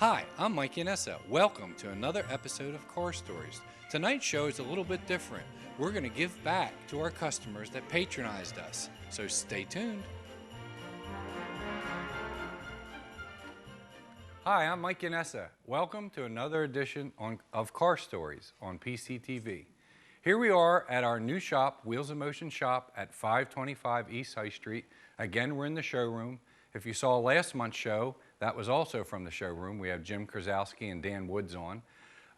Hi, I'm Mike Yanessa. Welcome to another episode of Car Stories. Tonight's show is a little bit different. We're going to give back to our customers that patronized us, so stay tuned. Hi, I'm Mike Yanessa. Welcome to another edition of Car Stories on PCTV. Here we are at our new shop, Wheels in Motion Shop at 525 East High Street. Again, we're in the showroom. If you saw last month's show, that was also from the showroom. We have Jim Krasowski and Dan Woods on.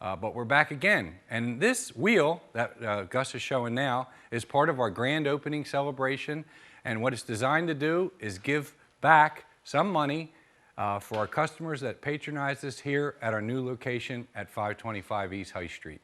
But we're back again. And this wheel that Gus is showing now is part of our grand opening celebration. And what it's designed to do is give back some money for our customers that patronize us here at our new location at 525 East High Street.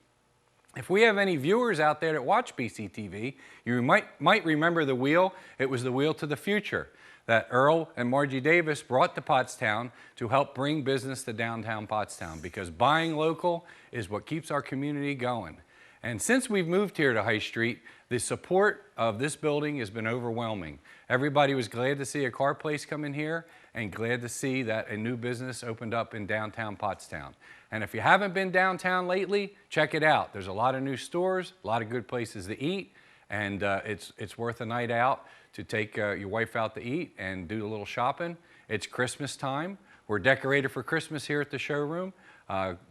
If we have any viewers out there that watch PCTV, you might remember the wheel. It was the wheel to the future that Earl and Margie Davis brought to Pottstown to help bring business to downtown Pottstown, because buying local is what keeps our community going. And since we've moved here to High Street, the support of this building has been overwhelming. Everybody was glad to see a car place come in here and glad to see that a new business opened up in downtown Pottstown. And if you haven't been downtown lately, check it out. There's a lot of new stores, a lot of good places to eat, and it's worth a night out to take your wife out to eat and do a little shopping. It's Christmas time. We're decorated for Christmas here at the showroom.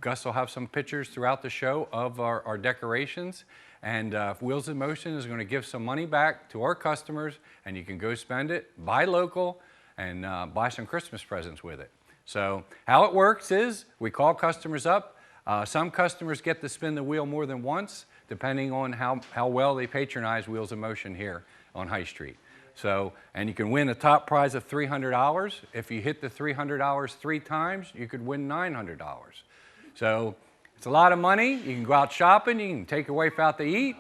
Gus will have some pictures throughout the show of our decorations. And Wheels in Motion is going to give some money back to our customers, and you can go spend it, buy local, and buy some Christmas presents with it. So how it works is we call customers up. Some customers get to spin the wheel more than once, depending on how well they patronize Wheels in Motion here on High Street. So, and you can win a top prize of $300. If you hit the $300 3 times, you could win $900. So it's a lot of money. You can go out shopping. You can take your wife out to eat.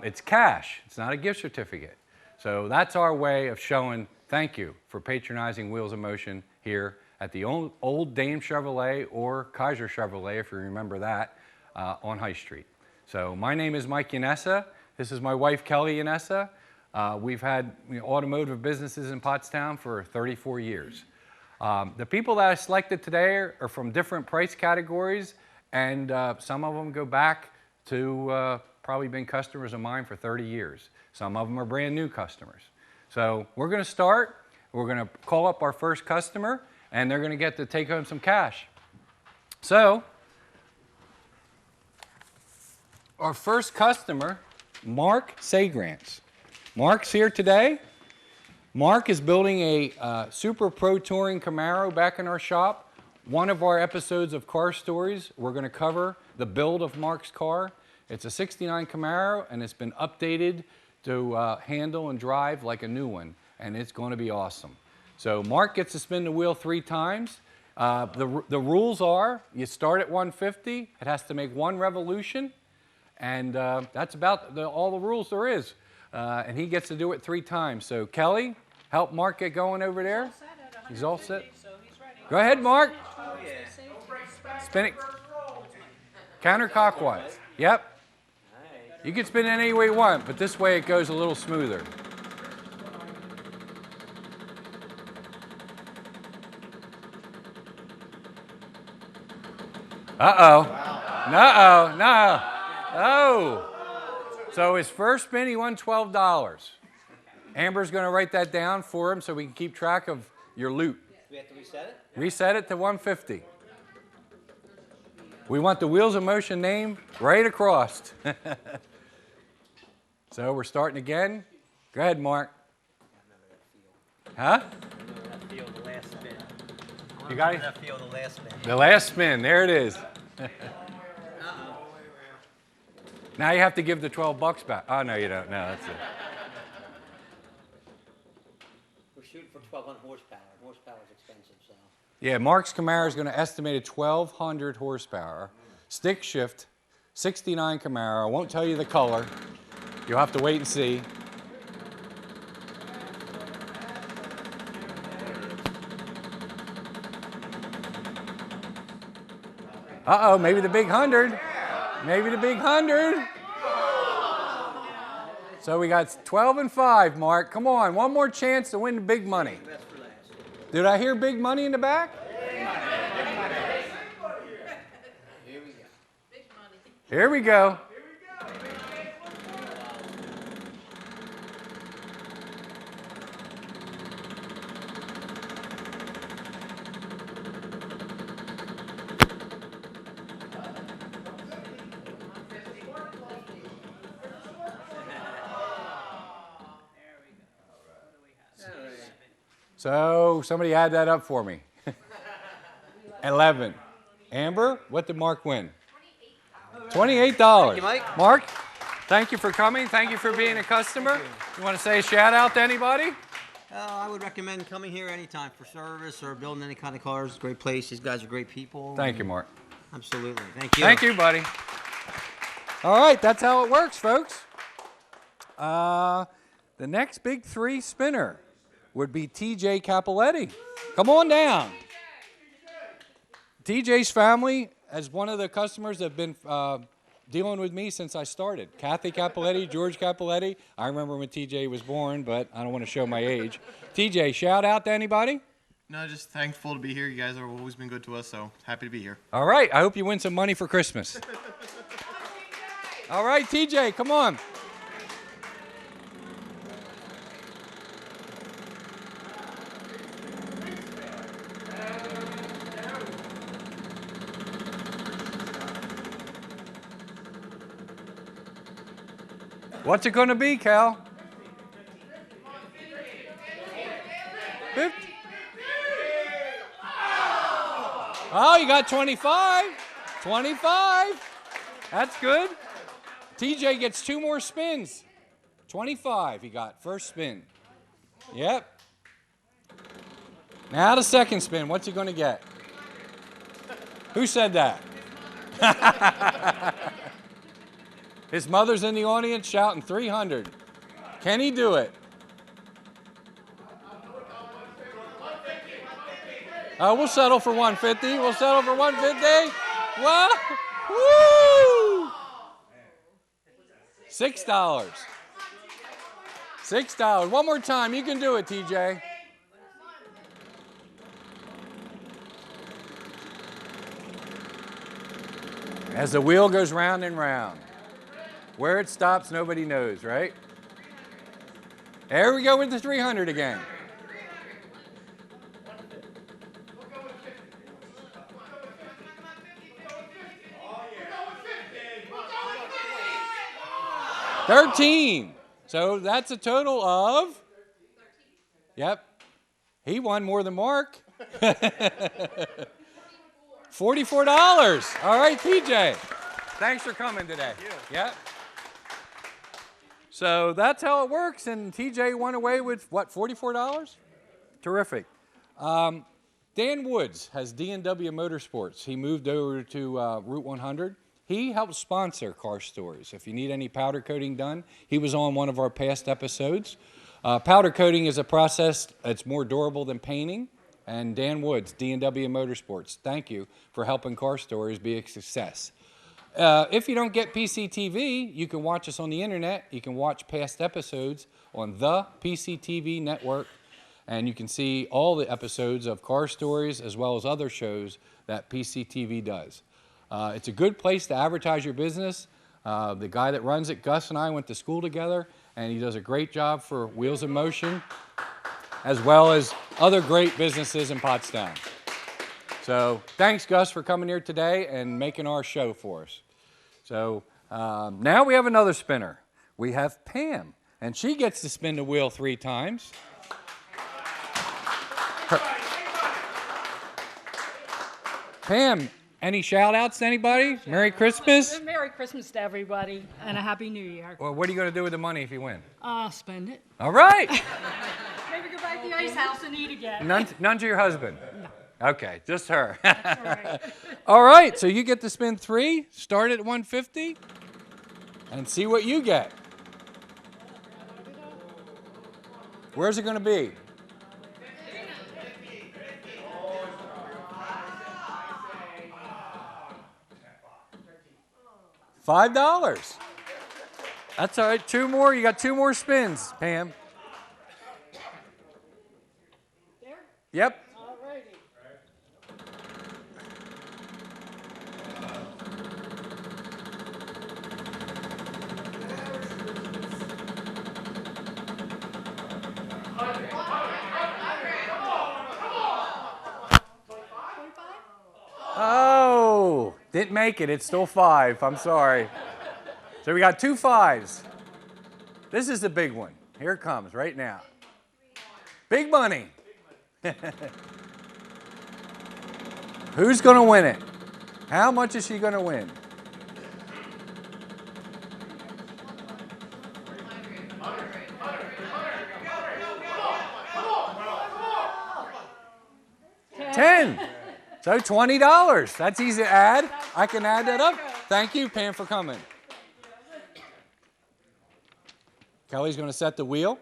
It's cash. It's not a gift certificate. So that's our way of showing thank you for patronizing Wheels in Motion here at the old Dame Chevrolet, or Kaiser Chevrolet, if you remember that, on High Street. So my name is Mike Yanessa. This is my wife, Kelly Yanessa. We've had automotive businesses in Pottstown for 34 years. The people that I selected today are from different price categories, and some of them go back to probably been customers of mine for 30 years. Some of them are brand new customers. So we're going to start. We're going to call up our first customer, and they're going to get to take home some cash. So our first customer, Mark Sagrants. Mark's here today. Mark is building a Super Pro Touring Camaro back in our shop. One of our episodes of Car Stories, we're going to cover the build of Mark's car. It's a '69 Camaro, and it's been updated to handle and drive like a new one, and it's going to be awesome. So Mark gets to spin the wheel 3 times. The rules are you start at 150, it has to make 1 revolution, and that's about all the rules there is. And he gets to do it 3 times. So Kelly, help Mark get going over there. He's all set. Go ahead, Mark. Oh, yeah. Spin it counterclockwise. Yep. You can spin it any way you want, but this way it goes a little smoother. Uh-oh. Uh-oh. No. Oh. So his first spin, he won $12. Amber's going to write that down for him so we can keep track of your loot. Do we have to reset it? Reset it to 150. We want the Wheels in Motion name right across. So we're starting again. Go ahead, Mark. Huh? That feel the last spin. You got it? That feel the last spin. The last spin. There it is. Now you have to give the $12 back. Oh, no, you don't. No, that's it. We're shooting for 1,200 horsepower. Horsepower is expensive, so. Yeah, Mark's Camaro is going to estimate 1,200 horsepower. Stick shift, '69 Camaro. I won't tell you the color. You'll have to wait and see. Uh-oh, maybe the big 100. Maybe the big 100. So we got 12 and 5, Mark. Come on, one more chance to win the big money. Did I hear big money in the back? Here we go. So somebody add that up for me. 11. Amber, what did Mark win? $28. Thank you, Mike. Mark, thank you for coming. Thank you for being a customer. You want to say a shout out to anybody? I would recommend coming here anytime for service or building any kind of cars. Great place. These guys are great people. Thank you, Mark. Absolutely. Thank you. Thank you, buddy. All right, that's how it works, folks. The next big three spinner would be TJ Capoletti. Come on down. TJ's family, as one of the customers that have been dealing with me since I started. Kathy Capoletti, George Capoletti. I remember when TJ was born, but I don't want to show my age. TJ, shout out to anybody? No, just thankful to be here. You guys have always been good to us, so happy to be here. All right, I hope you win some money for Christmas. All right, TJ, come on. What's it going to be, Cal? 50. Oh, you got 25. 25. That's good. TJ gets 2 more spins. 25 he got, first spin. Yep. Now the second spin. What's he going to get? Who said that? His mother's in the audience shouting 300. Can he do it? We'll settle for 150. We'll settle for 150. Well, woo! $6. $6. One more time. You can do it, TJ. As the wheel goes round and round. Where it stops, nobody knows, right? There we go with the 300 again. $13. So that's a total of, yep, he won more than Mark. $44. All right, TJ. Thanks for coming today. Thank you. Yep. So that's how it works, and TJ went away with, what, $44? Terrific. Dan Woods has D&W Motorsports. He moved over to Route 100. He helps sponsor Car Stories. If you need any powder coating done, he was on one of our past episodes. Powder coating is a process that's more durable than painting, and Dan Woods, D&W Motorsports, thank you for helping Car Stories be a success. If you don't get PCTV, you can watch us on the internet. You can watch past episodes on the PCTV network, and you can see all the episodes of Car Stories as well as other shows that PCTV does. It's a good place to advertise your business. The guy that runs it, Gus, and I went to school together, and he does a great job for Wheels in Motion, as well as other great businesses in Pottstown. So thanks, Gus, for coming here today and making our show for us. So now we have another spinner. We have Pam, and she gets to spin the wheel 3 times. Pam, any shout-outs to anybody? Merry Christmas? Merry Christmas to everybody, and a Happy New Year. Well, what are you going to do with the money if you win? Spend it. All right. Maybe go back to the ice house and eat again. None to your husband? No. Okay, just her. All right. All right, so you get to spin 3, start at 150, and see what you get. Where's it going to be? $5. That's all right. 2 more. You got 2 more spins, Pam. There? Yep. All righty. Didn't make it. It's still 5. I'm sorry. So we got 2 5s. This is the big one. Here it comes right now. Big money. Who's going to win it? How much is she going to win? $10. So $20. That's easy to add. I can add that up. Thank you, Pam, for coming. Kelly's going to set the wheel,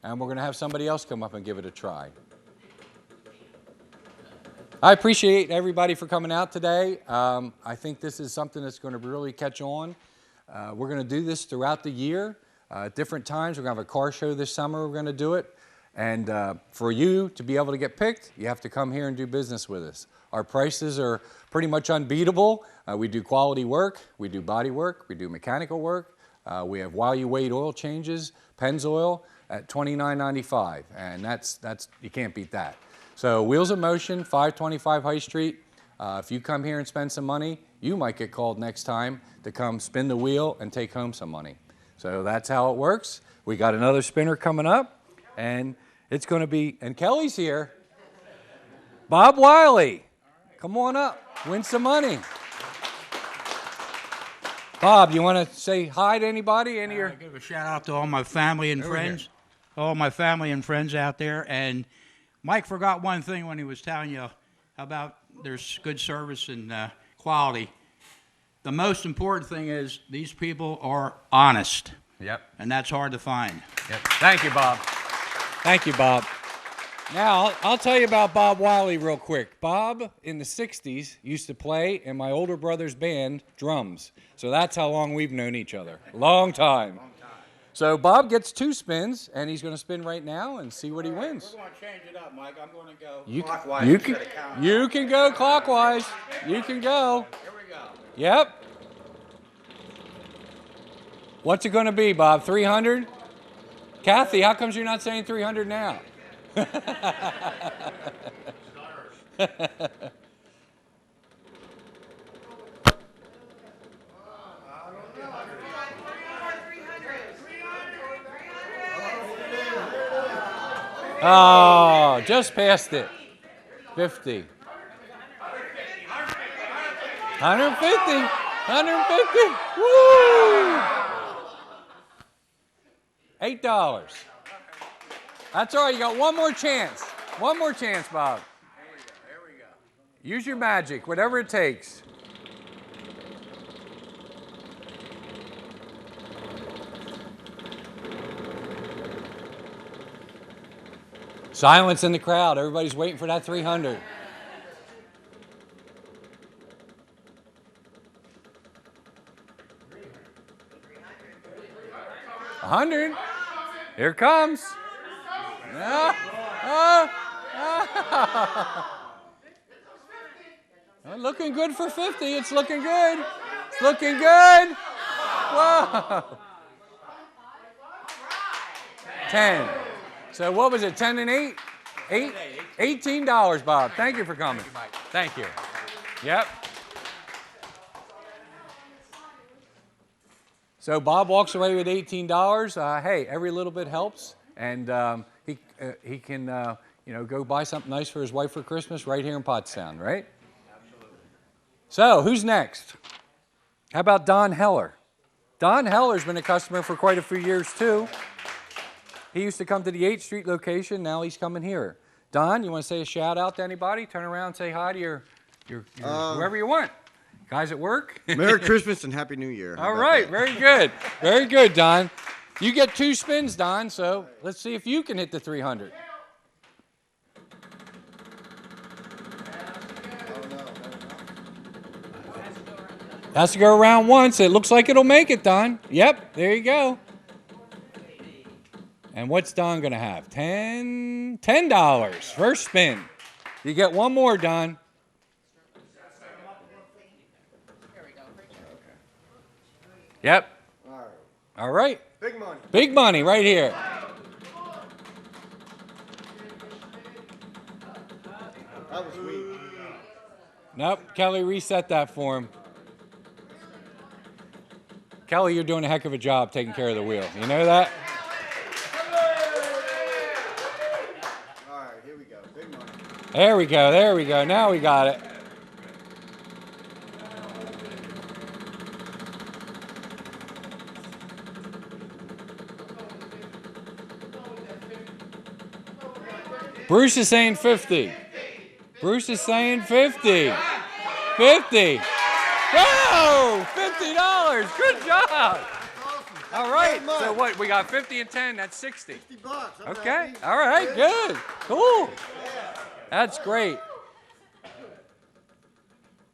and we're going to have somebody else come up and give it a try. I appreciate everybody for coming out today. I think this is something that's going to really catch on. We're going to do this throughout the year. At different times, we're going to have a car show this summer. We're going to do it. And for you to be able to get picked, you have to come here and do business with us. Our prices are pretty much unbeatable. We do quality work. We do body work. We do mechanical work. We have while you wait oil changes, Pennzoil at $29.95. And that's you can't beat that. So Wheels of Motion, 525 High Street. If you come here and spend some money, you might get called next time to come spin the wheel and take home some money. So that's how it works. We got another spinner coming up, and it's going to be, and Kelly's here. Bob Wiley, come on up, win some money. Bob, you want to say hi to anybody? Any of your... Give a shout out to all my family and friends, all my family and friends out there. And Mike forgot one thing when he was telling you about there's good service and quality. The most important thing is these people are honest. Yep. And that's hard to find. Yep. Thank you, Bob. Thank you, Bob. Now, I'll tell you about Bob Wiley real quick. Bob, in the 60s, used to play in my older brother's band, drums. So that's how long we've known each other. Long time. So Bob gets 2 spins, and he's going to spin right now and see what he wins. We're going to change it up, Mike. I'm going to go You clockwise. you can go clockwise. You can go. Here we go. Yep. What's it going to be, Bob? 300? Kathy, how comes you're not saying 300 now? Oh, just passed it. 50. 150. 150. Woo! $8. That's all right. You got one more chance. One more chance, Bob. Here we go. Use your magic, whatever it takes. Silence in the crowd. Everybody's waiting for that 300. $100. Here it comes. Looking good for 50. It's looking good. It's looking good. Whoa. 10. So what was it, 10 and 8? $18, Bob. Thank you for coming. Thank you. Yep. So Bob walks away with $18. Hey, every little bit helps, and he can go buy something nice for his wife for Christmas right here in Pottstown, right? Absolutely. So who's next? How about Don Heller? Don Heller's been a customer for quite a few years too. He used to come to the 8th Street location. Now he's coming here. Don, you want to say a shout out to anybody? Turn around and say hi to your whoever you want. Guys at work? Merry Christmas and Happy New Year. All right, very good. Very good, Don. You get 2 spins, Don, so let's see if you can hit the 300. Has to go around once. It looks like it'll make it, Don. Yep, there you go. And what's Don going to have? $10. First spin. You get one more, Don. Yep. All right. Big money. Big money right here. That was sweet. Nope. Kelly reset that for him. Kelly, you're doing a heck of a job taking care of the wheel. You know that? All right, here we go. Big money. There we go. There we go. Now we got it. Bruce is saying 50. Bruce is saying 50. 50. Whoa! $50. Good job. All right. So what? We got 50 and 10. That's 60. $50. I'm Okay. happy. All right. Good. Cool. That's great.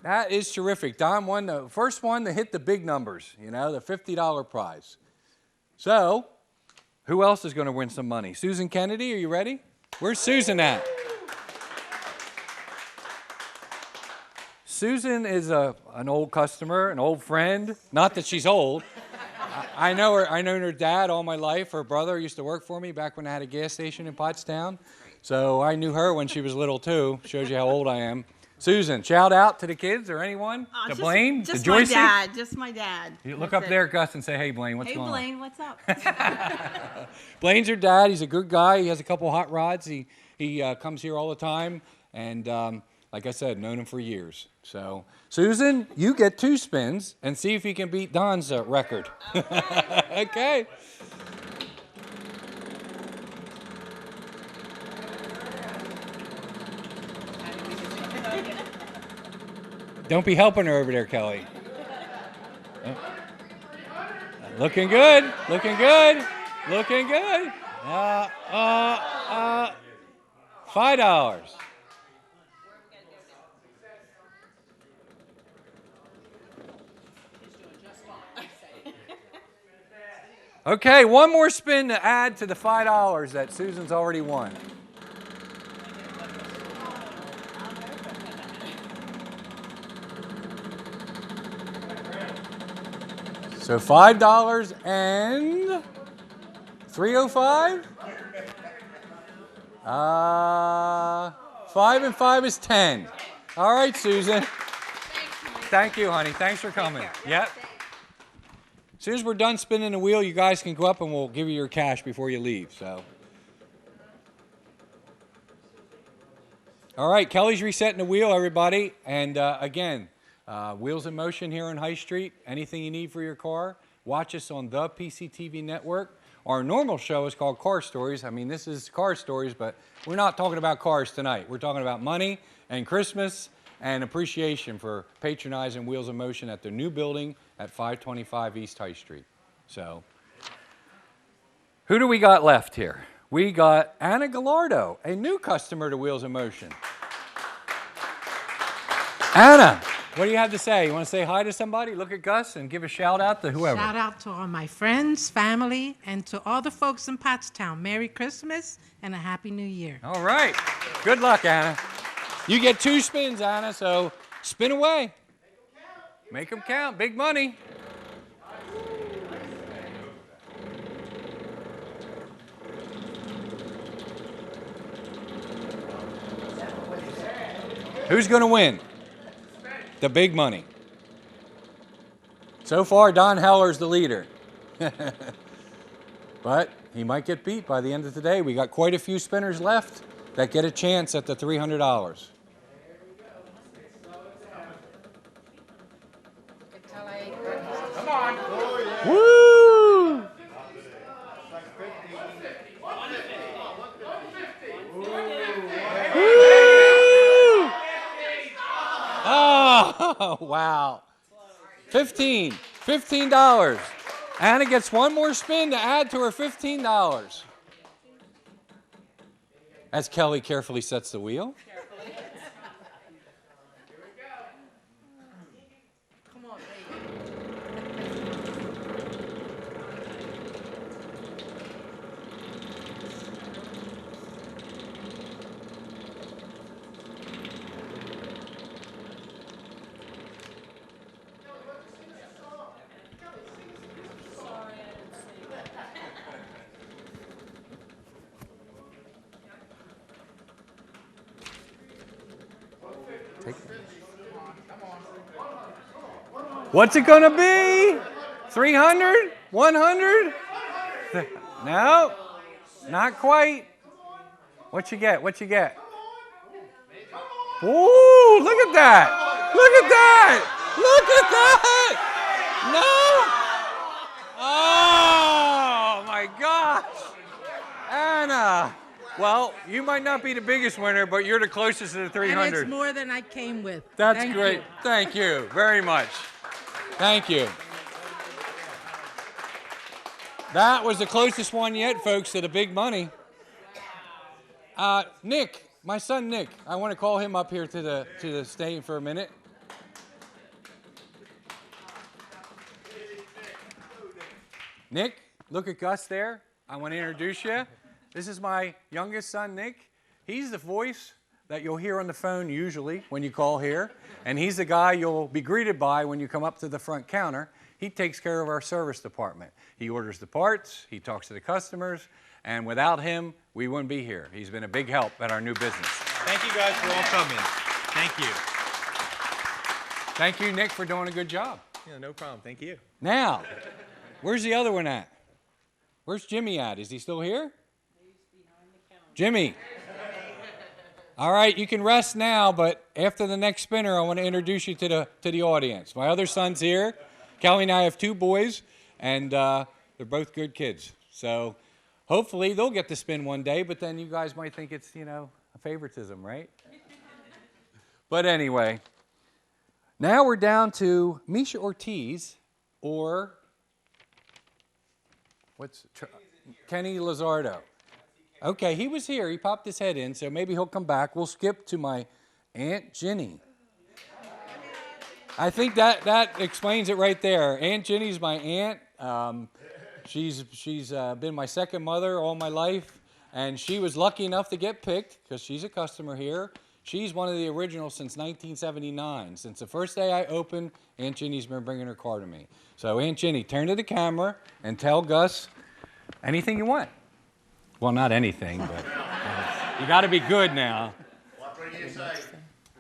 That is terrific. Don won the first one to hit the big numbers, you know, the $50 prize. So, who else is going to win some money? Susan Kennedy, are you ready? Where's Susan at? Susan is an old customer, an old friend. Not that she's old. I know her. I known her dad all my life. Her brother used to work for me back when I had a gas station in Pottstown. So I knew her when she was little too. Shows you how old I am. Susan, shout out to the kids or anyone. To Blaine, just to Joycey. my dad. Just my dad. You look That's up it. there at Gus and say, "Hey, Blaine, what's Hey, going Blaine, what's up? on?" Blaine's her dad. He's a good guy. He has a couple hot rods. He comes here all the time, and like I said, known him for years. So, Susan, you get 2 spins and see if you can beat Don's record. Okay. Don't be helping her over there, Kelly. Looking good. Looking good. Looking good. $5. Okay, one more spin to add to the $5 that Susan's already won. So $5 and $3.05. 5 and 5 is 10. All right, Susan. Thank you, honey. Thanks for coming. Yep. As soon as we're done spinning the wheel, you guys can go up and we'll give you your cash before you leave. So. All right, Kelly's resetting the wheel, everybody. And again, Wheels in Motion here on High Street. Anything you need for your car, watch us on the PCTV network. Our normal show is called Car Stories. I mean, this is Car Stories, but we're not talking about cars tonight. We're talking about money and Christmas and appreciation for patronizing Wheels in Motion at their new building at 525 East High Street. So, who do we got left here? We got Anna Gallardo, a new customer to Wheels in Motion. Anna, what do you have to say? You want to say hi to somebody? Look at Gus and give a shout out to whoever. Shout out to all my friends, family, and to all the folks in Pottstown. Merry Christmas and a Happy New Year. All right. Good luck, Anna. You get 2 spins, Anna, so spin away. Make them count. Big money. Who's going to win? The big money. So far, Don Heller's the leader. But he might get beat by the end of the day. We got quite a few spinners left that get a chance at the $300. Woo! Woo! Oh, wow. $15. Anna gets one more spin to add to her $15. As Kelly carefully sets the wheel. Come on, baby. What's it gonna be? 300? 100? No, not quite. What you get? What you get? Ooh, look at that! Look at that! Look at that! No! Oh my gosh! Anna! Well, you might not be the biggest winner, but you're the closest to the And 300. it's more than I came with. That's Thank great. you. Thank you very much. Thank you. That was the closest one yet, folks, to the big money. Nick, my son Nick, I want to call him up here to the stage for a minute. Nick, look at Gus there. I want to introduce you. This is my youngest son, Nick. He's the voice that you'll hear on the phone usually when you call here, and he's the guy you'll be greeted by when you come up to the front counter. He takes care of our service department. He orders the parts, he talks to the customers, and without him, we wouldn't be here. He's been a big help at our new business. Thank you guys for all coming. Thank you. Thank you, Nick, for doing a good job. Yeah, no problem. Thank you. Now, where's the other one at? Where's Jimmy at? Is he still here? He's behind the counter. Jimmy. All right, you can rest now, but after the next spinner, I want to introduce you to the audience. My other son's here. Kelly and I have two boys, and they're both good kids. So hopefully they'll get to spin one day, but then you guys might think it's, a favoritism, right? But anyway, now we're down to Misha Ortiz, or Kenny Lizardo. Okay, he was here. He popped his head in, so maybe he'll come back. We'll skip to my Aunt Ginny. I think that explains it right there. Aunt Ginny's my aunt. She's been my second mother all my life, and she was lucky enough to get picked because she's a customer here. She's one of the originals since 1979. Since the first day I opened, Aunt Ginny's been bringing her car to me. So Aunt Ginny, turn to the camera and tell Gus anything you want. Well, not anything, but you got to be good now. What do you say?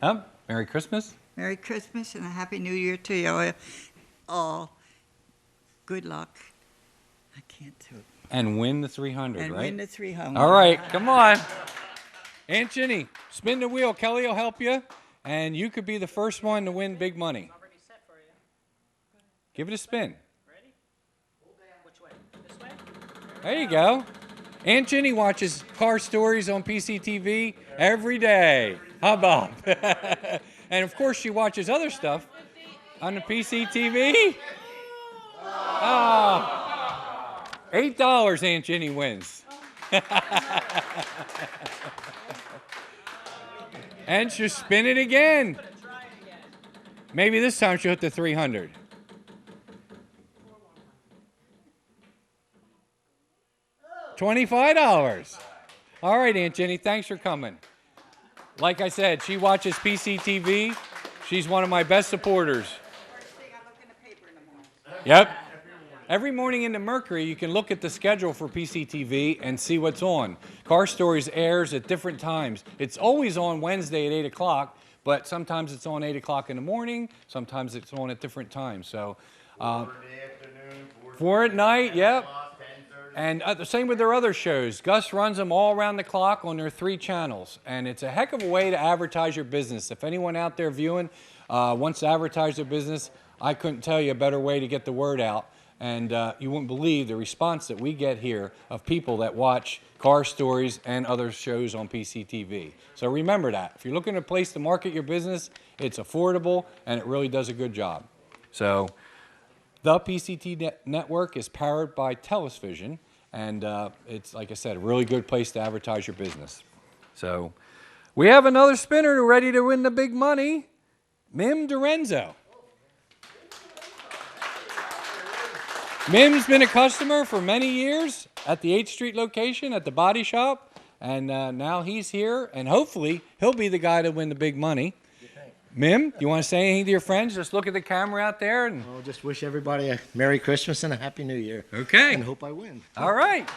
Huh? Merry Christmas. Merry Christmas and a Happy New Year to you all. Good luck. I can't do it. And win the 300, And right? win the 300. All right, come on. Aunt Ginny, spin the wheel. Kelly will help you, and you could be the first one to win big money. Already set for you. Give it a spin. Ready? Which way? This way? There you go. Aunt Ginny watches Car Stories on PCTV every day. How about? And of course, she watches other stuff on the PCTV. Oh, $8 Aunt Ginny wins. And she'll spin it again. Maybe this time she'll hit the 300. $25. All right, Aunt Ginny, thanks for coming. Like I said, she watches PCTV. She's one of my best supporters. Yep. Every morning in the Mercury, you can look at the schedule for PCTV and see what's on. Car Stories airs at different times. It's always on Wednesday at 8 o'clock, but sometimes it's on 8 o'clock in the morning. Sometimes it's on at different times. So, 4 at night, yep. And the same with their other shows. Gus runs them all around the clock on their 3 channels. And it's a heck of a way to advertise your business. If anyone out there viewing wants to advertise their business, I couldn't tell you a better way to get the word out. And you wouldn't believe the response that we get here of people that watch Car Stories and other shows on PCTV. So remember that. If you're looking at a place to market your business, it's affordable and it really does a good job. So the PCT network is powered by TelesVision, and it's, like I said, a really good place to advertise your business. So we have another spinner ready to win the big money, Mim Dorenzo. Mim's been a customer for many years at the 8th Street location at the body shop, and now he's here, and hopefully he'll be the guy to win the big money. Mim, you want to say anything to your friends? Just look at the camera out there. And I'll just wish everybody a Merry Christmas and a Happy New Year. okay. And hope I win. All right.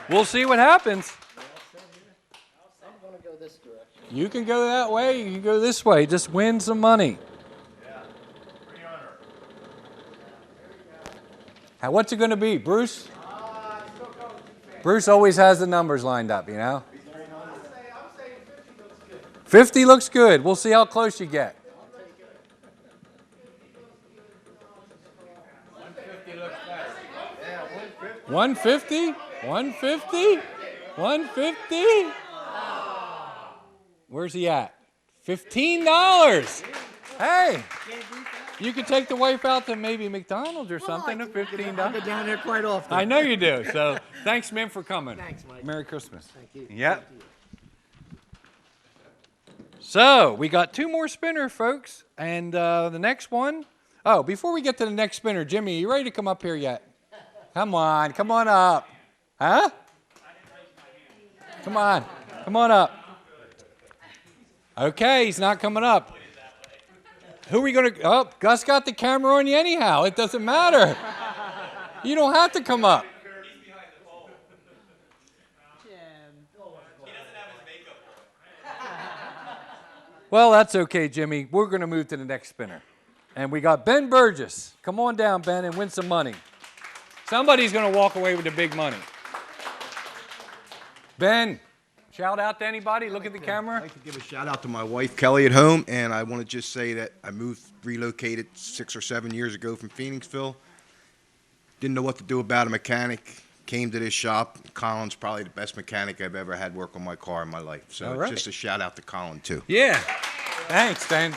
We'll see what happens. I'm going to go this direction. You can go that way. You can go this way. Just win some money. What's it going to be, Bruce? Bruce always has the numbers lined up, you know? 50 looks good. We'll see how close you get. 150? 150? 150? Where's he at? $15. Hey, you could take the wife out to maybe McDonald's or something at $15. I go down there quite often. I know you do. So thanks, man, for coming. Thanks, Mike. Merry Christmas. Thank you. Yep. So we got 2 more spinner, folks, and the next one. Oh, before we get to the next spinner, Jimmy, you ready to come up here yet? Come on up. Huh? Come on up. Okay, he's not coming up. Who are we going to? Oh, Gus got the camera on you anyhow. It doesn't matter. You don't have to come up. Well, that's okay, Jimmy. We're going to move to the next spinner. And we got Ben Burgess. Come on down, Ben, and win some money. Somebody's going to walk away with the big money. Ben, shout out to anybody. Look at the camera. I'd like to give a shout out to my wife, Kelly, at home. And I want to just say that I relocated 6 or 7 years ago from Phoenixville. Didn't know what to do about a mechanic. Came to this shop. Colin's probably the best mechanic I've ever had work on my car in my life. So All right. just a shout out to Colin, too. Yeah. Thanks, Ben.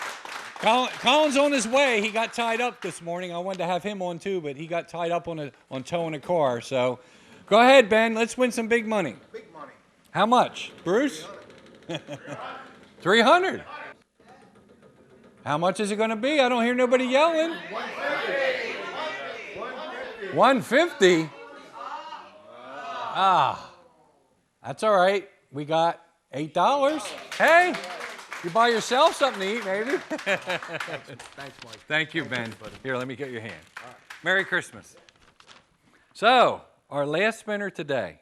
Colin's on his way. He got tied up this morning. I wanted to have him on too, but he got tied up on towing a car. So go ahead, Ben. Let's win some big money. Big money. How much? Bruce? 300. How much is it going to be? I don't hear nobody yelling. 150. Ah, that's all right. We got $8. Hey, you buy yourself something to eat, maybe. Thanks, Mike. Thank you, Ben. Here, let me get your hand. Merry Christmas. So, our last spinner today,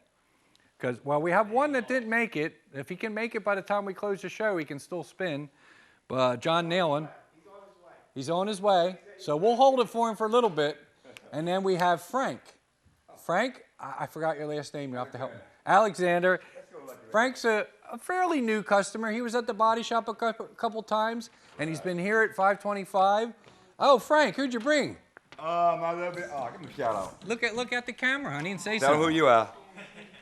because, well, we have one that didn't make it. If he can make it by the time we close the show, he can still spin. But John Nalen, he's on his way. So we'll hold it for him for a little bit. And then we have Frank. Frank, I forgot your last name. You have to help me. Alexander. Frank's a fairly new customer. He was at the body shop a couple times, and he's been here at 525. Oh, Frank, who'd you bring? My little bit. Oh, give me a shout out. Look at the camera, honey, and say Tell something. who you are.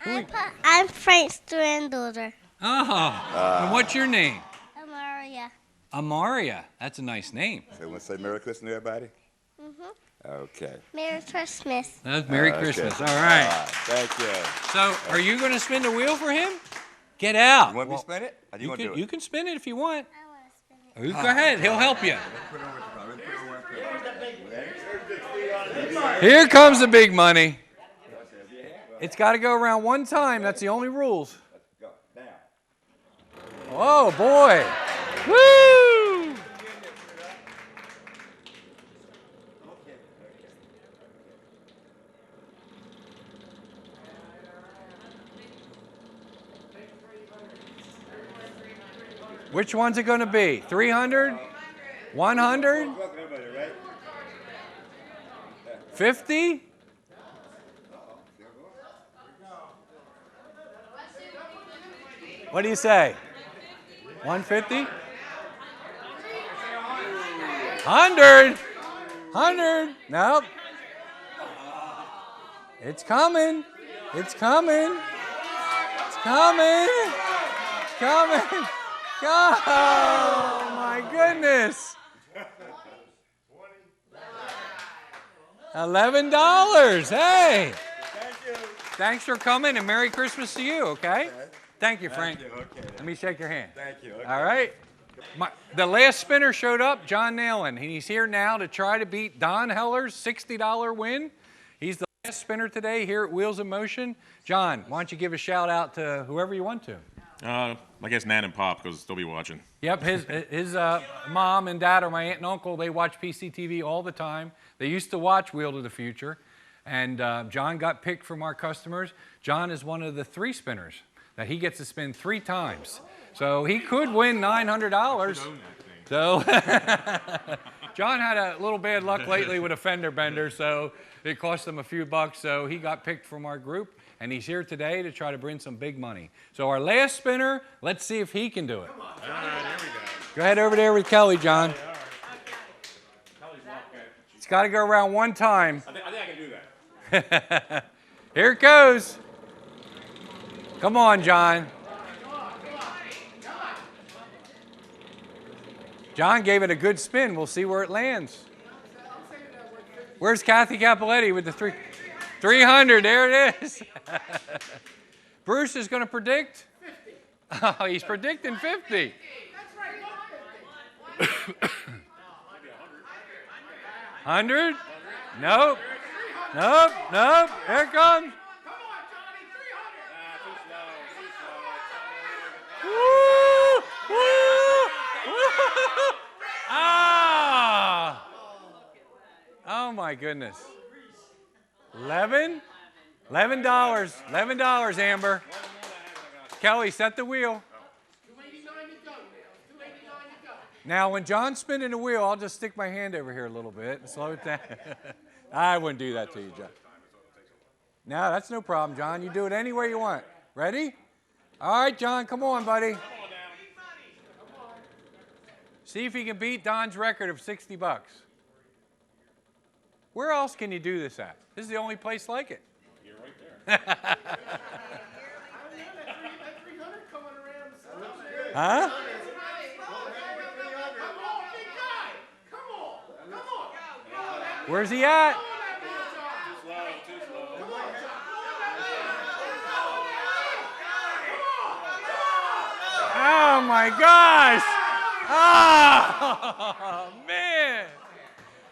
I'm Frank's granddaughter, Oh, and what's your name? Amaria. Amaria. That's a nice name. So, want to say Merry Christmas to everybody? Okay. Merry Christmas. That's Merry Okay. Christmas. All right. Thank you. So, are you going to spin the wheel for him? Get out. You want me to spin it? Or do you want to do it? You can spin it if you want. I want to spin it. Go ahead. He'll help you. Here comes the big money. It's got to go around one time. That's the only rules. Oh, boy. Woo! Which one's it going to be? 300? 100? 50? What do you say? 150? 100? 100? Nope. It's coming. It's coming. It's coming. It's coming. Oh, my goodness. $11. Hey. Thanks for coming, and Merry Christmas to you, okay? Thank you, Frank. Let me shake your hand. Thank you. Okay. All right. The last spinner showed up, John Nalen. He's here now to try to beat Don Heller's $60 win. He's the last spinner today here at Wheels in Motion. John, why don't you give a shout out to whoever you want to? I guess Nan and Pop, because they'll be watching. Yep, his mom and dad are my aunt and uncle. They watch PCTV all the time. They used to watch Wheel to the Future. And John got picked from our customers. John is one of the 3 spinners that he gets to spin 3 times. So he could win $900. So John had a little bad luck lately with a fender bender, so it cost him a few bucks. So he got picked from our group, and he's here today to try to bring some big money. So our last spinner, let's see if he can do it. All right, here we go. Go ahead over there with Kelly, John. It's got to go around one time. I think I can do that. Here it goes. Come on, John. John gave it a good spin. We'll see where it lands. Where's Kathy Capoletti with the 300? There it is. Bruce is going to predict. 50. Oh, he's predicting 50. That's right. 100? Nope. Nope. Nope. Here it comes. Woo! Woo! Woo! Ah! Oh my goodness. 11? $11. $11, Amber. Kelly, set the wheel. Now, when John's spinning the wheel, I'll just stick my hand over here a little bit and slow it down. I wouldn't do that to you, John. No, that's no problem, John. You do it any way you want. Ready? All right, John, come on, buddy. See if he can beat Don's record of 60 bucks. Where else can you do this at? This is the only place like it. You're right there. Huh? Where's he at? Oh my gosh! Oh man!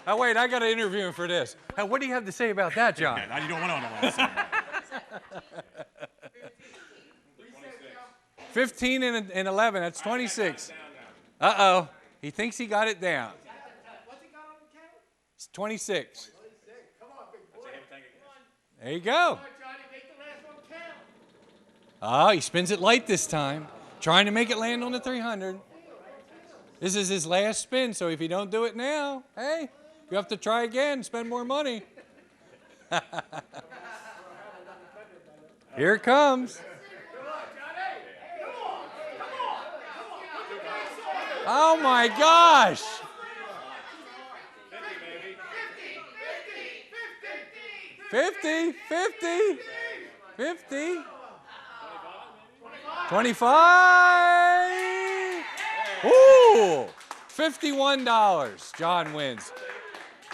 Oh wait, I got to interview him for this. What do you have to say about that, John? You don't want to know what I say. 15 and 11. That's 26. Uh-oh. He thinks he got it down. It's 26. There you go. Oh, he spins it light this time, trying to make it land on the 300. This is his last spin, so if you don't do it now, hey, you have to try again, spend more money. Here it comes. Oh my gosh! 50, 50, 50, 25. Ooh, $51. John wins.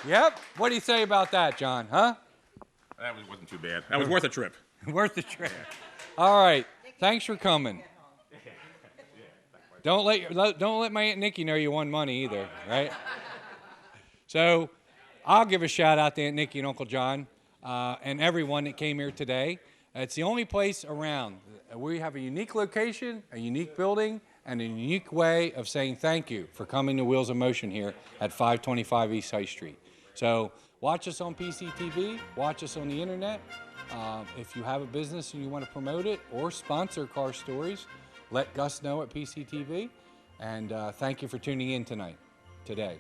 Yep. What do you say about that, John? Huh? That wasn't too bad. That was worth a trip. Worth the trip. All right. Thanks for coming. Don't let my Aunt Nikki know you won money either, right? So I'll give a shout out to Aunt Nikki and Uncle John and everyone that came here today. It's the only place around. We have a unique location, a unique building, and a unique way of saying thank you for coming to Wheels of Motion here at 525 East High Street. So watch us on PCTV, watch us on the internet. If you have a business and you want to promote it or sponsor Car Stories, let Gus know at PCTV. And thank you for tuning in today.